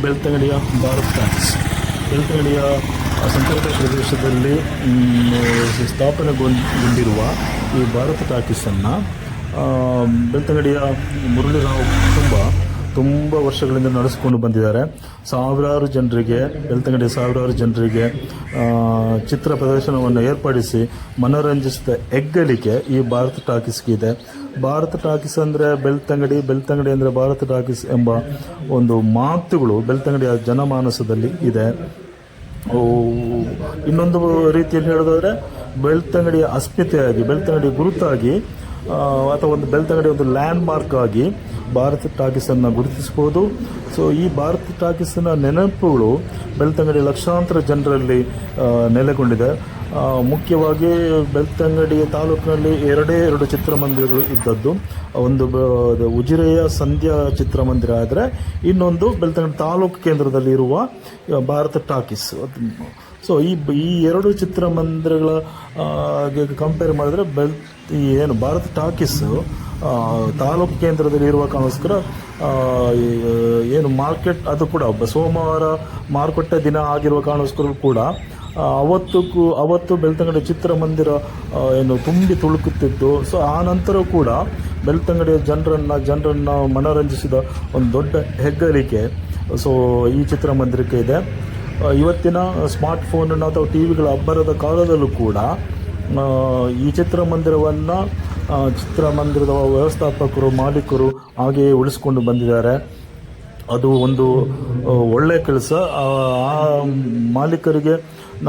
ಬೆಳ್ತಂಗಡಿಯ Bharat talkies. ಬೆಳ್ತಂಗಡಿಯ ಸಂಪರ್ಕ ಪ್ರದೇಶದಲ್ಲಿ ಸ್ಥಾಪನೆಗೊಂಡಿರುವ ಈ ಭಾರತ್ ಟಾಕೀಸನ್ನು ಬೆಳ್ತಂಗಡಿಯ ಮುರಳೀರಾವ್ ತುಂಬ ವರ್ಷಗಳಿಂದ ನಡೆಸಿಕೊಂಡು ಬಂದಿದ್ದಾರೆ. ಬೆಳ್ತಂಗಡಿಯ ಸಾವಿರಾರು ಜನರಿಗೆ ಚಿತ್ರ ಪ್ರದರ್ಶನವನ್ನು ಏರ್ಪಡಿಸಿ ಮನೋರಂಜಿಸಿದ ಹೆಗ್ಗಳಿಕೆ ಈ ಭಾರತ್ ಟಾಕೀಸ್ಗಿದೆ. ಭಾರತ್ ಟಾಕೀಸ್ ಅಂದರೆ ಬೆಳ್ತಂಗಡಿ ಅಂದರೆ ಭಾರತ್ ಟಾಕೀಸ್ ಎಂಬ ಒಂದು ಮಾತುಗಳು ಬೆಳ್ತಂಗಡಿಯ ಜನಮಾನಸದಲ್ಲಿ ಇದೆ. ಇನ್ನೊಂದು ರೀತಿಯಲ್ಲಿ ಹೇಳೋದಾದರೆ ಬೆಳ್ತಂಗಡಿಯ ಅಸ್ಮಿತೆಯಾಗಿ, ಬೆಳ್ತಂಗಡಿಯ ಗುರುತಾಗಿ ಅಥವಾ ಒಂದು ಬೆಳ್ತಂಗಡಿಯ ಒಂದು ಲ್ಯಾಂಡ್ ಮಾರ್ಕ್ ಆಗಿ ಭಾರತ್ ಟಾಕೀಸನ್ನು ಗುರುತಿಸಬಹುದು. ಸೊ ಈ ಭಾರತ್ ಟಾಕೀಸಿನ ನೆನಪುಗಳು ಬೆಳ್ತಂಗಡಿಯ ಲಕ್ಷಾಂತರ ಜನರಲ್ಲಿ ನೆಲೆಗೊಂಡಿದೆ. ಮುಖ್ಯವಾಗಿ ಬೆಳ್ತಂಗಡಿ ತಾಲೂಕಿನಲ್ಲಿ ಎರಡು ಚಿತ್ರಮಂದಿರಗಳು ಇದ್ದದ್ದು. ಒಂದು ಉಜಿರೆಯ ಸಂಧ್ಯಾ ಚಿತ್ರಮಂದಿರ ಆದರೆ ಇನ್ನೊಂದು ಬೆಳ್ತಂಗಡಿ ತಾಲೂಕು ಕೇಂದ್ರದಲ್ಲಿ ಇರುವ ಭಾರತ್ ಟಾಕೀಸ್. ಸೊ ಈ ಎರಡು ಚಿತ್ರಮಂದಿರಗಳ ಕಂಪೇರ್ ಮಾಡಿದ್ರೆ ಭಾರತ್ ಟಾಕೀಸ್ ತಾಲೂಕು ಕೇಂದ್ರದಲ್ಲಿ ಇರುವ ಕಾರಣಕ್ಕೋಸ್ಕರ ಮಾರ್ಕೆಟ್ ಅದು ಕೂಡ ಸೋಮವಾರ ಮಾರುಕಟ್ಟೆ ದಿನ ಆಗಿರುವ ಕಾರಣಕ್ಕೋಸ್ಕರ ಕೂಡ ಅವತ್ತು ಬೆಳ್ತಂಗಡಿ ಚಿತ್ರಮಂದಿರ ತುಂಬಿ ತುಳುಕುತ್ತಿತ್ತು. ಸೊ ಆ ನಂತರ ಕೂಡ ಬೆಳ್ತಂಗಡಿಯ ಜನರನ್ನು ಮನೋರಂಜಿಸಿದ ಒಂದು ದೊಡ್ಡ ಹೆಗ್ಗಳಿಕೆ ಸೊ ಈ ಚಿತ್ರಮಂದಿರಕ್ಕೆ ಇದೆ. ಇವತ್ತಿನ ಸ್ಮಾರ್ಟ್ಫೋನ್ ಅಥವಾ ಟಿ ವಿಗಳ ಅಬ್ಬರದ ಕಾಲದಲ್ಲೂ ಕೂಡ ಈ ಚಿತ್ರಮಂದಿರದ ವ್ಯವಸ್ಥಾಪಕರು, ಮಾಲೀಕರು ಹಾಗೆಯೇ ಉಳಿಸ್ಕೊಂಡು ಬಂದಿದ್ದಾರೆ. ಅದು ಒಂದು ಒಳ್ಳೆಯ ಕೆಲಸ. ಆ ಮಾಲೀಕರಿಗೆ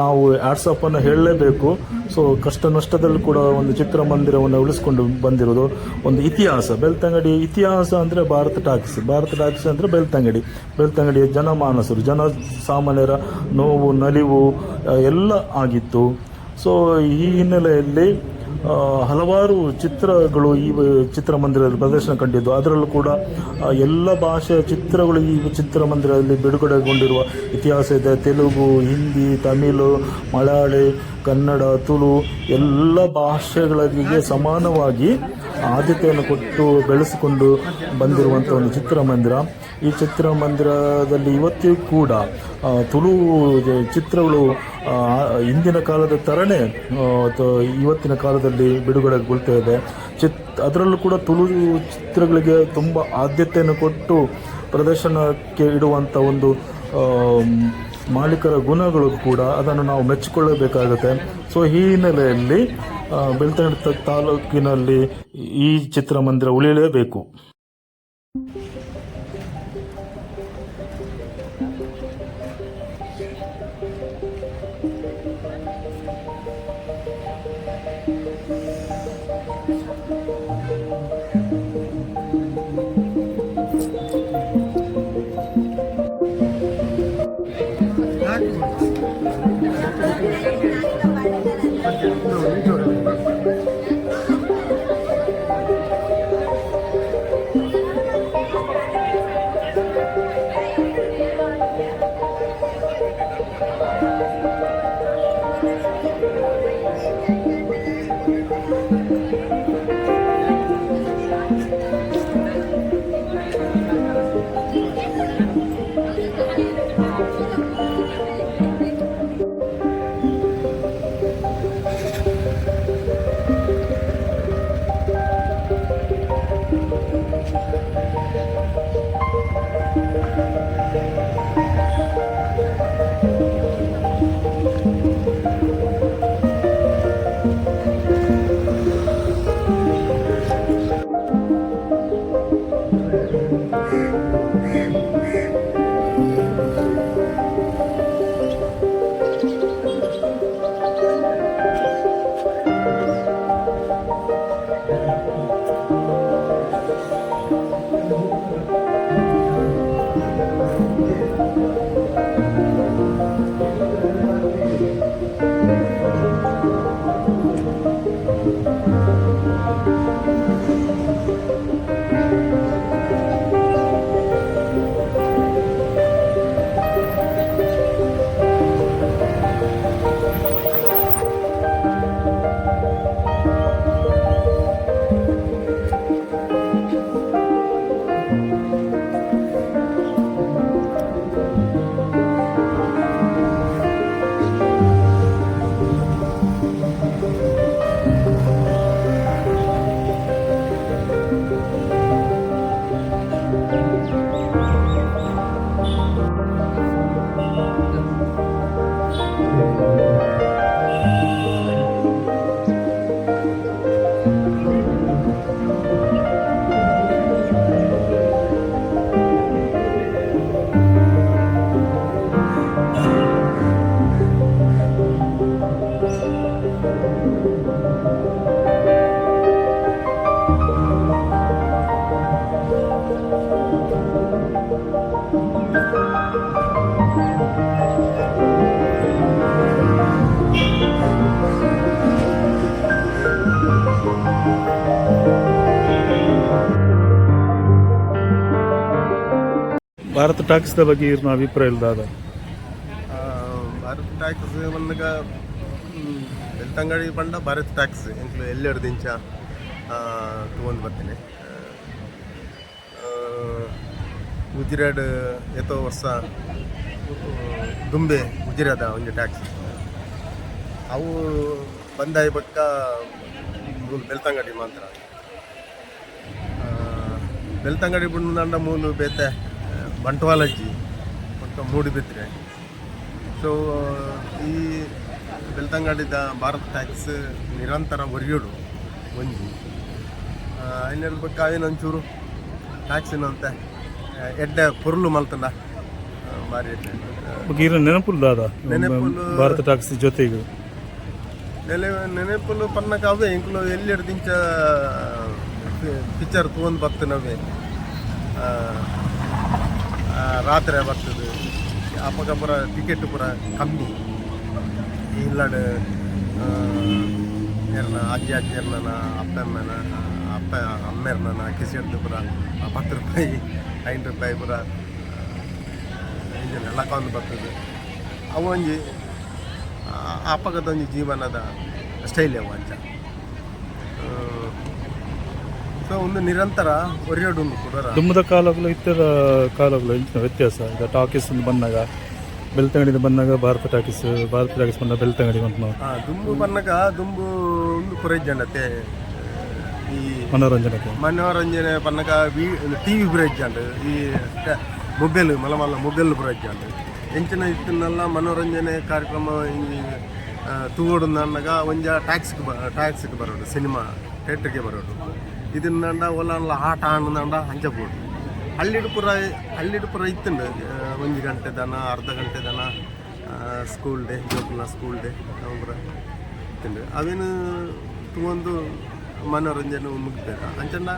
ನಾವು ಆ್ಯಡ್ಸಪ್ಪನ್ನು ಹೇಳಲೇಬೇಕು. ಸೊ ಕಷ್ಟ ನಷ್ಟದಲ್ಲೂ ಕೂಡ ಒಂದು ಚಿತ್ರಮಂದಿರವನ್ನು ಉಳಿಸ್ಕೊಂಡು ಬಂದಿರೋದು ಒಂದು ಇತಿಹಾಸ. ಬೆಳ್ತಂಗಡಿ ಇತಿಹಾಸ ಅಂದರೆ ಭಾರತ್ ಟಾಕೀಸ್ ಅಂದರೆ ಬೆಳ್ತಂಗಡಿಯ ಜನಮಾನಸರು, ಸಾಮಾನ್ಯರ ನೋವು ನಲಿವು ಎಲ್ಲ ಆಗಿತ್ತು. ಸೊ ಈ ಹಿನ್ನೆಲೆಯಲ್ಲಿ ಹಲವಾರು ಚಿತ್ರಗಳು ಈ ಚಿತ್ರಮಂದಿರದಲ್ಲಿ ಪ್ರದರ್ಶನ ಕಂಡಿದ್ದು. ಅದರಲ್ಲೂ ಕೂಡ ಎಲ್ಲ ಭಾಷೆಯ ಚಿತ್ರಗಳು ಈ ಚಿತ್ರಮಂದಿರದಲ್ಲಿ ಬಿಡುಗಡೆಗೊಂಡಿರುವ ಇತಿಹಾಸ ಇದೆ. ತೆಲುಗು, ಹಿಂದಿ, ತಮಿಳು, ಮಲಯಾಳಿ, ಕನ್ನಡ, ತುಳು ಎಲ್ಲ ಭಾಷೆಗಳಿಗೆ ಸಮಾನವಾಗಿ ಆದ್ಯತೆಯನ್ನು ಕೊಟ್ಟು ಬೆಳೆಸಿಕೊಂಡು ಬಂದಿರುವಂಥ ಒಂದು ಚಿತ್ರಮಂದಿರ. ಈ ಚಿತ್ರಮಂದಿರದಲ್ಲಿ ಇವತ್ತಿಗೂ ಕೂಡ ತುಳು ಚಿತ್ರಗಳು ಹಿಂದಿನ ಕಾಲದ ಥರನೇ ಇವತ್ತಿನ ಕಾಲದಲ್ಲಿ ಬಿಡುಗಡೆಗೊಳ್ತಾ ಇದೆ. ಅದರಲ್ಲೂ ಕೂಡ ತುಳು ಚಿತ್ರಗಳಿಗೆ ತುಂಬ ಆದ್ಯತೆಯನ್ನು ಕೊಟ್ಟು ಪ್ರದರ್ಶನಕ್ಕೆ ಇಡುವಂಥ ಒಂದು ಮಾಲೀಕರ ಗುಣಗಳು ಕೂಡ ಅದನ್ನು ನಾವು ಮೆಚ್ಚಿಕೊಳ್ಳಬೇಕಾಗುತ್ತೆ. ಸೊ ಈ ಹಿನ್ನೆಲೆಯಲ್ಲಿ ಬೆಳ್ತಂಗಡಿ ತಾಲೂಕಿನಲ್ಲಿ ಈ ಚಿತ್ರಮಂದಿರ ಉಳಿಯಲೇಬೇಕು. ಭಾರತ್ ಟಾಕೀಸ್ದ ಬಗ್ಗೆ ಇರೋ ಅಭಿಪ್ರಾಯ ಇಲ್ದಾದ ಭಾರತ್ ಟ್ಯಾಕ್ಸ್ ಬಂದಾಗ ಬೆಳ್ತಂಗಡಿ ಪಂಡ ಭಾರತ್ ಟ್ಯಾಕ್ಸ್ ಎಂಕ್ಲು ಎಲ್ಲೆರಡು ದಿಂಚ ತಗೊಂಡು ಬರ್ತೀನಿ. ಗುಜರಾಡ್ ಎತ್ತೋ ವರ್ಷ ದುಂಬೆ ಗುಜರಾದ ಒಂದು ಟ್ಯಾಕ್ಸ್ ಅವು ಬಂದಾಯ ಬಕ್ಕ ಬೆಳ್ತಂಗಡಿ ಮಾತ್ರ ಬೆಳ್ತಂಗಡಿ ಬಂಡ ಮೂಲು ಬೇತೆ ಬಂಟ್ವಾಲಜ್ಜಿ ಮತ್ತು ಮೂಡಿಬಿದ್ರೆ. ಸೊ ಈ ಬೆಳ್ತಂಗಡಿದ ಭಾರತ್ ಟ್ಯಾಕ್ಸ್ ನಿರಂತರ ಒರಿಯೋಡು ಒಂಜಿ ಇನ್ನೆರಡು ಬಕ್ಕ ಅವೇನೊಂಚೂರು ಟ್ಯಾಕ್ಸಿನಂತೆ ಎಡ್ಡೆ ಪೊರ್ಲು ಮಲ್ತಂಡ ಭಾರಿ ನೆನಪುಲ್ ದಾದ ಭಾರತ ಟಾಕ್ಸ್ ಜೊತೆಗೆ ನೆನಪುಲು ಪನ್ನಕ ಅವೇ ಇಂಕ್ಲು ಎಲ್ಲೆರಡು ದಿಂಚ ಪಿಕ್ಚರ್ ತೊಗೊಂಡು ಬರ್ತನವೆ ರಾತ್ರಿ ಬರ್ತದೆ ಅಪ್ಪಗ ಪೂರ ಟಿಕೆಟ್ ಪೂರ ಕಮ್ಮಿ ಇಲ್ಲಾಡು ಎರ್ನ ಅಜ್ಜಿ ಅಜ್ಜಿಯರ್ನ ಅಪ್ಪಮ್ಮನ ಅಪ್ಪ ಅಮ್ಮೆರ್ನ ಕಿಸಿಡ್ದು ಪೂರ 10 ರೂಪಾಯಿ 5 ರೂಪಾಯಿ ಪೂರ ಇಂಜನ್ ಲಕೊಂದು ಬರ್ತದೆ. ಅವು ಒಂಜಿ ಅಪ್ಪಗದೊಂದು ಜೀವನದ ಸ್ಟೈಲ್ ಅವು ಅಂಚ. ಸೊ ಒಂದು ನಿರಂತರ ಒರಿಯೋಡು ಕೂಡ ದುಮ್ಮದ ಕಾಲಗಳು ಇತರ ಕಾಲಗಳು ವ್ಯತ್ಯಾಸ. ಈಗ ಟಾಕೀಸ್ ಬಂದಾಗ ಬೆಳ್ತಂಗಡಿದ ಬಂದಾಗ ಭಾರತ ಟಾಕೀಸ್ ಬಂದ ಬೆಳ್ತಂಗಡಿ ಬಂತು. ದುಂಬು ಬನ್ನಗ ದುಂಬು ಒಂದು ಕುರಜ್ಜಂಡತೆ ಈ ಮನೋರಂಜನೆ ಪನ್ನಗ ಟಿವಿ ಬುರಜ್ಜಂಡು ಈ ಮೊಬೈಲ್ ಮಲಮಲ್ಲ ಮೊಬೈಲ್ ಬುರಜ್ಜಂಡು ಎಂಚಿನ ಇತ್ತನ್ನೆಲ್ಲ ಮನೋರಂಜನೆ ಕಾರ್ಯಕ್ರಮ ಈ ತೂಗೋಡು ಅನ್ನಗ ಒಂಜ ಟ್ಯಾಕ್ಸ್ಗೆ ಬರೋದು ಸಿನಿಮಾ ಥಿಯೇಟ್ರಿಗೆ ಬರೋದು ಇದನ್ನ ಒಲ್ಲ ಆಟ ಆಡಂಡ ಹಂಚಬೋದು. ಹಳ್ಳಿಡು ಪುರ ಇತ್ತಂಡು 1 ಗಂಟೆ ದನ ಅರ್ಧ ಗಂಟೆ ದನ ಸ್ಕೂಲ್ ಡೇ ಜೋಕುಲ ಸ್ಕೂಲ್ ಡೇ ಪುರ ಇತ್ತಂಡು ಅವೇನು ತಗೊಂಡು ಮನೋರಂಜನೆ ಮುಗ್ಬೇಕು ಅಂಚಂಡ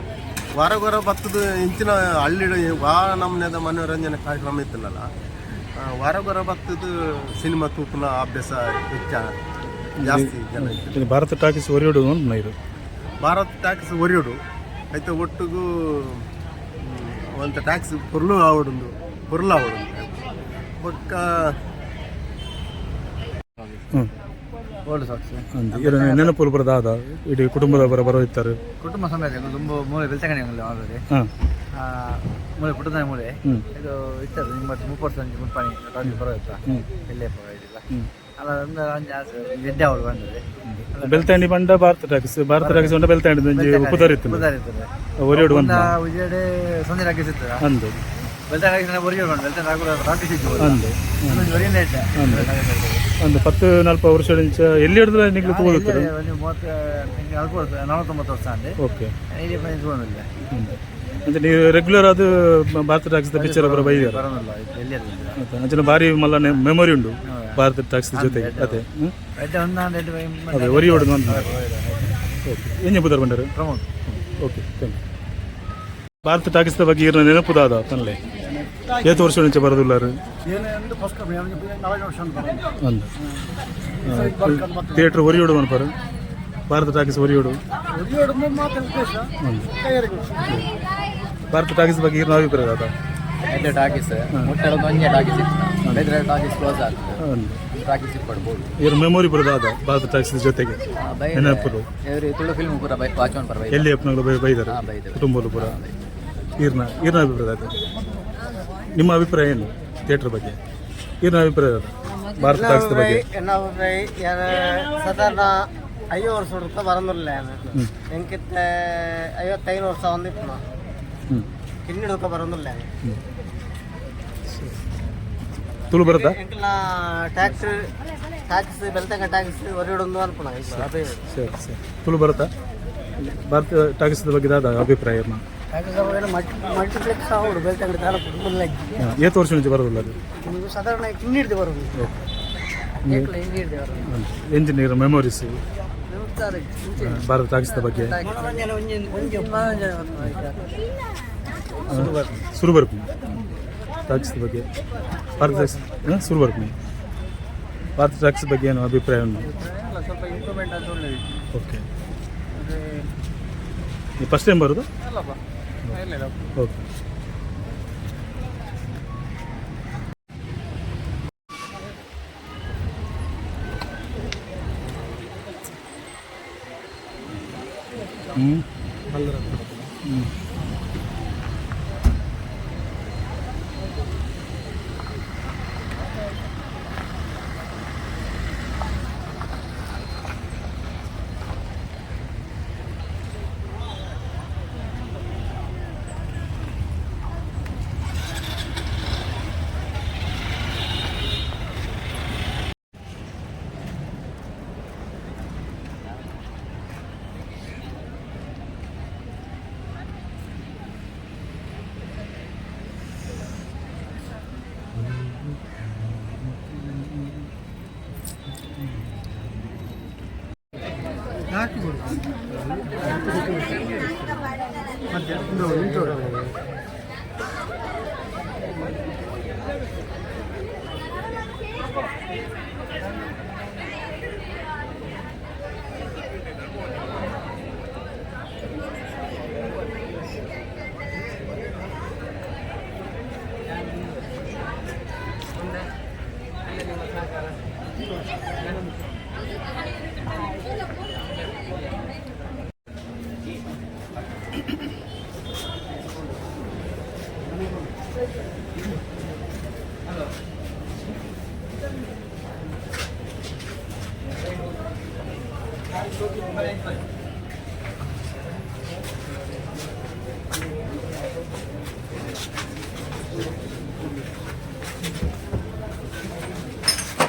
ವಾರ ಬರ್ತದ ಇಂಚಿನ ಹಳ್ಳಿಡು ನಮ್ಮನೆದ ಮನೋರಂಜನೆ ಕಾರ್ಯಕ್ರಮ ಇತ್ತಲ್ಲ ವಾರ ಬರ್ತದ ಸಿನಿಮಾ ತೂಪನ ಅಭ್ಯಾಸ ಹೆಚ್ಚ ಜಾಸ್ತಿ ಜನ ಇತ್ತು. ಭಾರತ ಟಾಕೀಸ್ ಒರಿಯೋಡು ಇದು ಭಾರತ್ ಟ್ಯಾಕ್ಸ್ ಒರಿಯೋಡು అయితే ಒಟ್ಟಿಗೂ ಒಂದು ಟ್ಯಾಕ್ಸ್ ಪೊರ್ಲು ಆವಡು ಬೊಕ್ಕ ನೆನಪುಲು ಬರೋದಾದ ಇಡೀ ಕುಟುಂಬದ ಬರೋ ಇರ್ತಾರೆ ಕುಟುಂಬ ಸಮೇತ ತುಂಬ ಮೂಲೆ ಬೆಳ್ತಂಗಡಿ ಆಲ್ರೆಡಿ ಮೂಲೆ ಪುಟ್ಟದ ಮೂಲೆ ಇದು ಇರ್ತದೆ 30% ಮುನ್ಪಾಣಿ ಬರೋ ಇತ್ತ ಎಲ್ಲೇ ಇದಿಲ್ಲ ಅಲ್ಲ ಎಡ್ಡೆ ಅವಳು ಬಂದಿದೆ ಬೆಳ್ತಂಡಿ ಬಂಡ ಭಾರತ ಟಾಕೀಸ್ ಬಂಡ ಬೆಳ್ತಂಡಿ ಉಪದಾರಿತ್ತು ಒರಿಯೋಡು ಬಂದ ಉಜಿಡೆ ಸಂಜೆ ಟಾಕೀಸ್ ಇತ್ತು ಅಂದು ಬೆಳ್ತಂಡಿ ಒರಿಯೋಡು ಬಂದು ಬೆಳ್ತಂಡಿ ಟಾಕೀಸ್ ಇತ್ತು ಅಂದು ಒಂದು 10-40 ವರ್ಷ ಎಲ್ಲಿ ಹಿಡಿದ್ರೆ ನಿಗ್ಲು ತಗೋತಾರೆ 49 ವರ್ಷ ಅಂದೆ ಓಕೆ ತಗೊಂಡಿಲ್ಲ ಅಂದ್ರೆ ನೀವು ರೆಗ್ಯುಲರ್ ಅದು ಭಾರತ ಟಾಕ್ಸ್ ಪಿಕ್ಚರ್ ಬರೋ ಬೈದಾರ ಅಂಚನೆ ಭಾರಿ ಮಲ್ಲ ಮೆಮೊರಿ ಉಂಡು ಭಾರತ ಟಾಕ್ಸ್ ಜೊತೆಗೆ ಅದೇ ಅದೇ ಒರಿಯೋಡು ಓಕೆ ಏನು ಬುದಾರ ಬಂಡರು Pramod okay thank you. Bharat ಟಾಕೀಸ್ದ ಬಗ್ಗೆ ಇರೋ ನೆನಪುದಾದ ತನ್ನಲೆ ಏತು ವರ್ಷ నుంచి ಬರೋದಿಲ್ಲ ಅಂದ ಥಿಯೇಟರ್ ಒರಿಯೋಡು ಅನ್ಪಾರ ಭಾರತ ಟಾಕೀಸ್ ಒರಿಯೋಡು ಭಾರತ ಟಾಕೀಸ್ ಬಗ್ಗೆ ಇರೋ ಅಭಿಪ್ರಾಯ ಅದ ಎಡ್ಡೆ ಟಾಕೀಸ್ ಒಂದೇ ಟಾಕೀಸ್ ಇತ್ತು ಬೇರೆ ಟಾಕೀಸ್ ಕ್ಲೋಸ್ ಆಗ್ತದೆ ಟಾಕೀಸ್ ಇಟ್ಕೊಡ್ಬೋದು ಇವ್ರ ಮೆಮೊರಿ ಬರೋದಾದ ಭಾರತ ಟಾಕೀಸ್ ಜೊತೆಗೆ ನೆನಪುರು ತುಳು ಫಿಲ್ಮ್ ಪೂರ ವಾಚ್ಮನ್ ಪರ ಎಲ್ಲಿ ಅಪ್ಪನಗಳು ಬೈದಾರೆ ಕುಟುಂಬಗಳು ಪೂರ ಈರ್ನ ಅಭಿಪ್ರಾಯ ಅದ. ನಿಮ್ಮ ಅಭಿಪ್ರಾಯ ಏನು ಥಿಯೇಟರ್ ಬಗ್ಗೆ ಈರ್ನ ಅಭಿಪ್ರಾಯ ಅದ ಭಾರತ ಟಾಕೀಸ್ ಬಗ್ಗೆ? ಸಾಧಾರಣ 5 ವರ್ಷ ಹುಡುಕ ಬರೋದಿಲ್ಲ ಎಂಕಿತ್ತ 55 ವರ್ಷ ಒಂದಿತ್ತು ಕಿನ್ನಿ ಹುಡುಕ ಬರೋದಿಲ್ಲ ತುಳು ಬರುತ್ತಾ ಟ್ಯಾಕ್ಸ್ ಬೆಳ್ತಂಗ ಟ್ಯಾಕ್ಸ್ ಒರಿಯೋಡು ಅನ್ಪುಣ ಸರಿ ಸರಿ ತುಳು ಬರುತ್ತಾ ಭಾರತ ಟಾಕೀಸ್ದ ಬಗ್ಗೆ ದಾದ ಅಭಿಪ್ರಾಯ ಮಲ್ಟಿಪ್ಲೆಕ್ಸ್ ಆವಡು ಬೆಳ್ತಂಗಡಿ ತಾಲೂಕು ಏತು ವರ್ಷ నుంచి ಬರೋದಿಲ್ಲ ಅದು ಸಾಧಾರಣ ಕಿನ್ನಿ ಹಿಡ್ದು ಬರೋದು ಎಂಜಿನಿಯರ್ ಮೆಮೊರೀಸ್ ಭಾರತ ಟಾಕೀಸ್ದ ಬಗ್ಗೆ ಸುರು ಬರ್ತೀನಿ ಟಾಕೀಸ್ದ ಬಗ್ಗೆ ಭಾರತ ಟಾಕೀಸ್ ಸುರು ಬರ್ತೀನಿ ಭಾರತ ಟಾಕೀಸ್ ಬಗ್ಗೆ ಏನು ಅಭಿಪ್ರಾಯ ಉಂಟು? ಸ್ವಲ್ಪ ಇಂಪ್ರೂವ್ಮೆಂಟ್ ಅಂತ ಒಳ್ಳೆಯದು. ಓಕೆ ನೀವು ಫಸ್ಟ್ ಟೈಮ್ ಬರೋದು? ಅಲ್ಲಪ್ಪ ಓಕೆ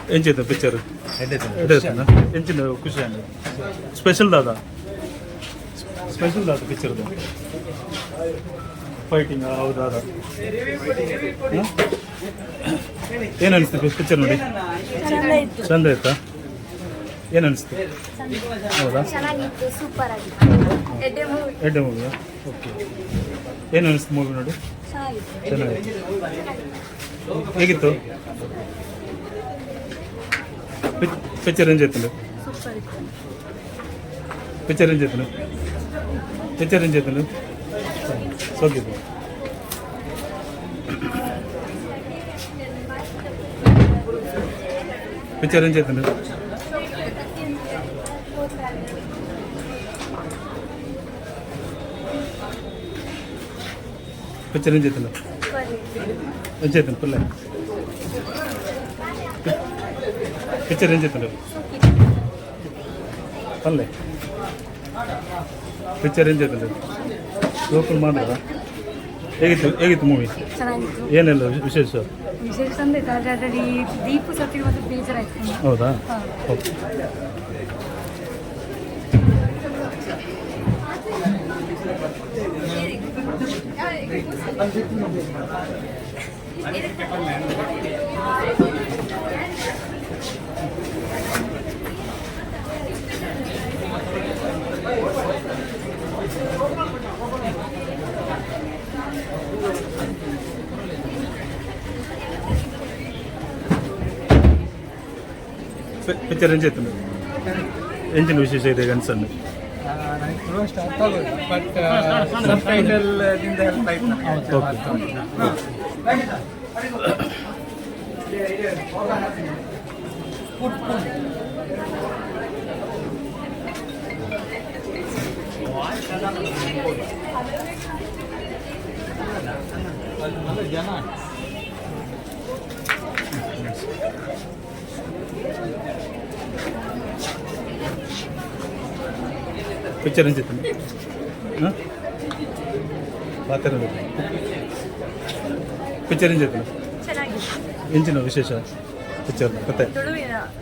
ఏం చేద్దాం పిక్చర్ ఏం చిన్న ఖుషి అండి స్పెషల్ దాదా పిಕ್ಚರ್ ಫೈಟಿಂಗ್ ಹೌದಾ ಏನು ಅನಿಸ್ತು ಪಿಕ್ಚರ್ ನೋಡಿ ಚಂದ ಆಯ್ತಾ ಏನು ಅನಿಸ್ತು ಹೌದಾ ಸೂಪರ್ ಆಗಿತ್ತು ಎಡ್ಡೆ ಮೂವಿಯಾ ಓಕೆ ಏನು ಅನಿಸ್ತು ಮೂವಿ ನೋಡಿ ಚೆನ್ನಾಗಿತ್ತು ಹೇಗಿತ್ತು ಪಿಕ್ಚರ್ ಏನು చేతులు ಪಿಕ್ಚರ್ ಏನು చేతులు ಸೋಕಿದ್ದು ಪಿಕ್ಚರ್ ಏನು చేతులు ಪಿಕ್ಚರ್ ಏನು చేతులు ಫುಲ್ ಪಿಕ್ಚರ್ ಏನು చేతులు ಪಲ್ಲೆ ಪಿಕ್ಚರ್ ಏನು చేతులు ಲೋಕಲ್ ಮಾಡಿದ್ರ ಹೇಗಿತ್ತು ಮೂವಿ ಚೆನ್ನಾಗಿತ್ತು ಏನೆಲ್ಲ ವಿಶೇಷ ವಿಶೇಷ ಅಂದ್ರೆ ಅದರಲ್ಲಿ ದೀಪು ಸತ್ತಿಗೆ ಮತ್ತೆ ಬೇಜಾರಾಯ್ತು ಹೌದಾ ಓಕೆ ಪಿಕ್ಚರ್ ಏನು చేతులు ಎಂಜಿನ ವಿಶೇಷ ಇದೆ ಅನ್ಸನ್ನು ಸ್ಟಾರ್ಟ್ ಆಗೋದು ಬಟ್ ಸಬ್ ಟೈಟಲ್ ದಿಂದ ಹೆಲ್ಪ್ ಆಯ್ತು ಪಿಕ್ಚರ್ ಏನು చేతులు ಪಾತ್ರ ಪಿಕ್ಚರ್ ಏನು చేతులు ಚೆನ್ನಾಗಿತ್ತು ಎಂಜಿನ ವಿಶೇಷ ಪಿಕ್ಚರ್ ಕತೆ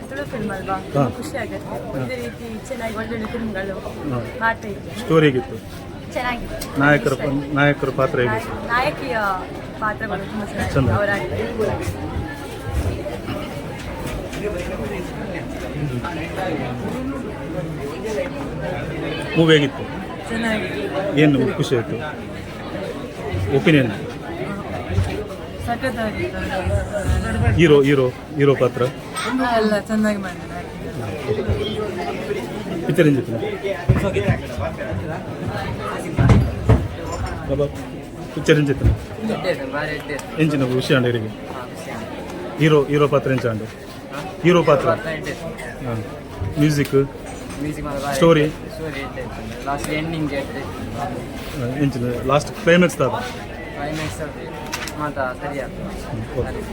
ತುಳು ಫಿಲ್ಮ್ ಅಲ್ವಾ ಖುಷಿ ಆಗುತ್ತೆ ಇದೇ ರೀತಿ ಚೆನ್ನಾಗಿ ಒಳ್ಳೊಳ್ಳೆ ಫಿಲ್ಮ್ಗಳು ಮಾಡ್ತಾ ಇದ್ದಾರೆ ಸ್ಟೋರಿ ಹೇಗಿತ್ತು ಚೆನ್ನಾಗಿತ್ತು ನಾಯಕರ ಪಾತ್ರ ಹೇಗಿತ್ತು ನಾಯಕಿಯ ಪಾತ್ರಗಳು ತುಂಬ ಚಂದ. ಚೆನ್ನಾಗಿ ಅವರಾಗ್ತಾರೆ ಮೂವಿ ಹೇಗಿತ್ತು ಚೆನ್ನಾಗಿದೆ ಏನು ಖುಷಿ ಆಯಿತು ಒಪಿನಿಯನ್ ಸಖತ್ತಾಗಿತ್ತು ಹೀರೋ ಪಾತ್ರ ಎಲ್ಲ ಚೆನ್ನಾಗಿ ಮಾಡಿದ್ದಾರೆ ಪಿಕ್ಚರ್ ಏನು చేతులు ಬಾಬಾ ಪಿಕ್ಚರ್ ಏನು చేతులు ಎಂಚಿನ ವಿಷಯ ಅಂడి ಇರಿಗೆ ಹೀರೋ ಪಾತ್ರ ಎಂಚ ಅಂడి ಹೀರೋ ಪಾತ್ರ music music story story last ending ಎಂಚಿನ ಲಾಸ್ಟ್ ಕ್ಲೈಮ್ಯಾಕ್ಸ್ ದಾದ ಕ್ಲೈಮ್ಯಾಕ್ಸ್ ಮಾತ ಸರಿ ಆಗ್ತದೆ.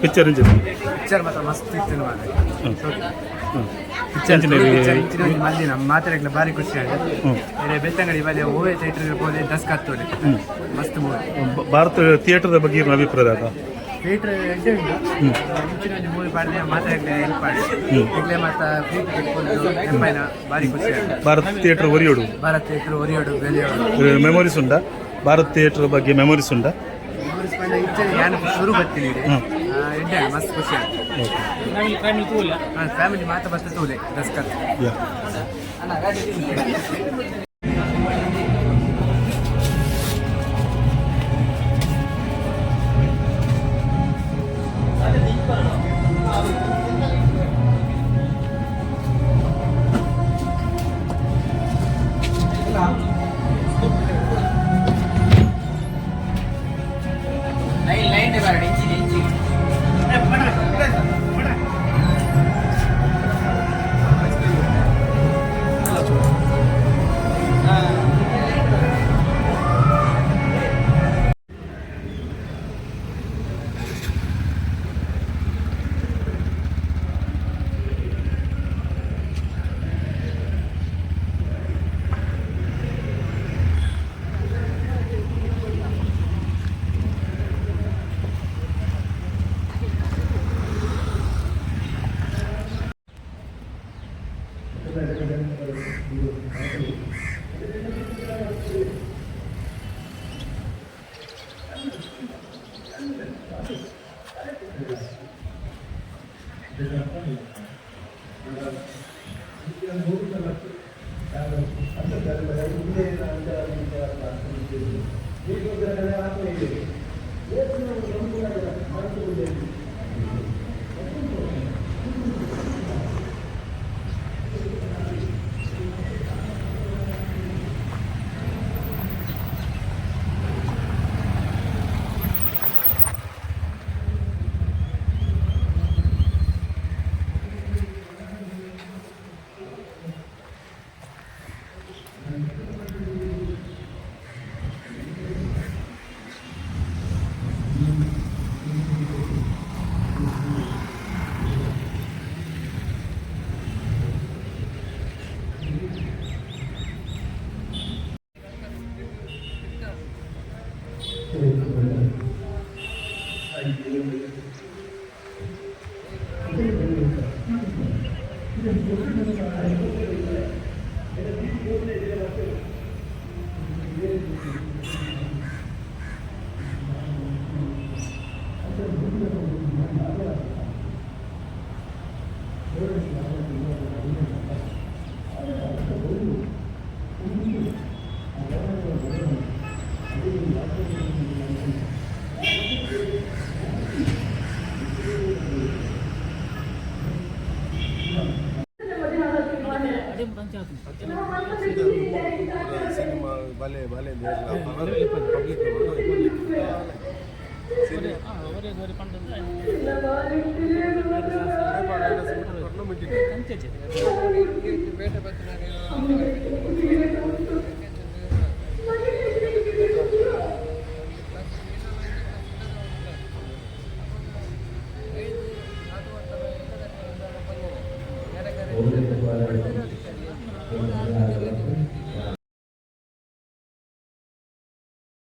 ಪಿಕ್ಚರ್ ಪಿಕ್ಚರ್ ಮಾತ್ರ ಮಸ್ತ್ ಇತ್ತು ಮಾರ್ರೆ. ಪಿಕ್ಚರ್ ಮಲ್ಲಿ ನಮ್ಮ ಮಾತಾಡಕ್ಕೆ ಭಾರಿ ಖುಷಿ ಆಗಿದೆ. ಬೆಳ್ತಂಗಡಿ ಬಲ್ಲಿ ಓವೇ ಥಿಯೇಟರ್ ಇರ್ಬೋದು ದಸ್ ಕತ್ತೋಡಿ ಮಸ್ತ್ ಮೂವಿ. ಭಾರತ ಥಿಯೇಟರ್ದ ಬಗ್ಗೆ ಏನು ಅಭಿಪ್ರಾಯ ಅದ? ಥಿಯೇಟರ್ ಎಡ್ಡೆ ಉಂಟು ಮುಂಚಿನ ಮೂವಿ ಪಾಡಿದೆ ಮಾತಾಡಕ್ಕೆ ಹೆಲ್ಪ್ ಮಾಡಿ ಈಗಲೇ ಮತ್ತು ಫ್ರೀ ಟಿಕೆಟ್ ಕೊಟ್ಟು ಎಂಪೈನ ಭಾರಿ ಖುಷಿ ಆಗಿದೆ. ಭಾರತ್ ಥಿಯೇಟರ್ ಒರಿಯೋಡು ಭಾರತ್ ಥಿಯೇಟರ್ ಒರಿಯೋಡು ಬೆಲೆಯೋಡು ಮೆಮೊರೀಸ್ ಉಂಟಾ? ಭಾರತ್ ಥಿಯೇಟರ್ ಬಗ್ಗೆ ಮೆಮೊರೀಸ್ ಉಂಟಾ? ನಾನು ಶುರು ಬರ್ತೀನಿ ಎಡ್ಡೆ ಮಸ್ತ್ ಖುಷಿ ಆಗಿದೆ. ಫ್ಯಾಮಿಲಿ ಮಾತ್ರ ಬರ್ತದೆ ತೋಲೆ ದಸ್ಕತ್. ಸಿನಿಮಾ ಬಲೆ ಬಲೆ ಪಬ್ಲಿಕ್